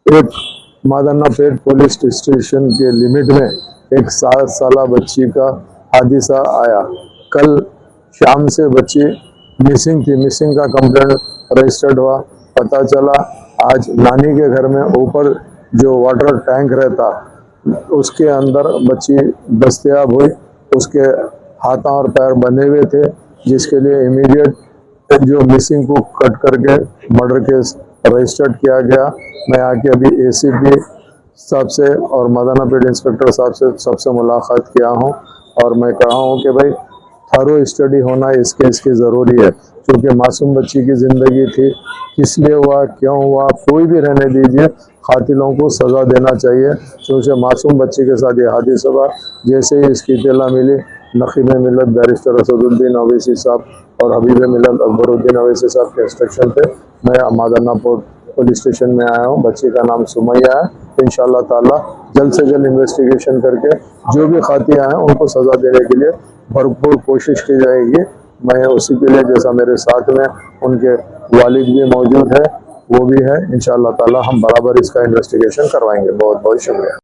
एक मादन्नापेट police station के limit में एक 7 साल बच्ची का हादसा आया। कल शाम से बच्ची मिसिंग थी, मिसिंग का कंप्लेंट रजिस्टर्ड हुआ। पता चला आज नानी के घर में ऊपर जो वाटर टैंक रहता उसके अंदर बच्ची दस्तयाब हुई। उसके हाथों और पैर बंधे हुए थे, जिसके लिए इमीडिएट जो मिसिंग को कट करके मर्डर केस रजिस्टर्ड किया गया। मैं आके अभी एसीपी साहब से और मादन्नापेट इंस्पेक्टर साहब से सबसे मुलाकात किया हूं और मैं कहा हूं कि भाई थरो स्टडी होना इस केस की ज़रूरी है, क्योंकि मासूम बच्ची की ज़िंदगी थी। किस लिए हुआ, क्यों हुआ, कोई भी रहने दीजिए, कातिलों को सज़ा देना चाहिए, क्योंकि मासूम बच्ची के साथ ये हादसा हुआ। जैसे ही इसकी इत्तला मिली, नकीब मिलत बैरिस्टर असदुद्दीन अवैसी साहब और हबीब मिलत अकबरुद्दीन अवैसी साहब के इंस्ट्रक्शन पे मैं मादन्नापेट पुलिस स्टेशन में आया हूँ। बच्ची का नाम सुमैया है। इंशाअल्लाह ताला जल्द से जल्द इन्वेस्टिगेशन करके जो भी खातिया हैं उनको सज़ा देने के लिए भरपूर कोशिश की जाएगी। मैं उसी के लिए, जैसा मेरे साथ में उनके वालिद भी मौजूद है, वो भी है, इंशाअल्लाह ताला हम बराबर इसका इन्वेस्टिगेशन करवाएंगे। बहुत बहुत शुक्रिया।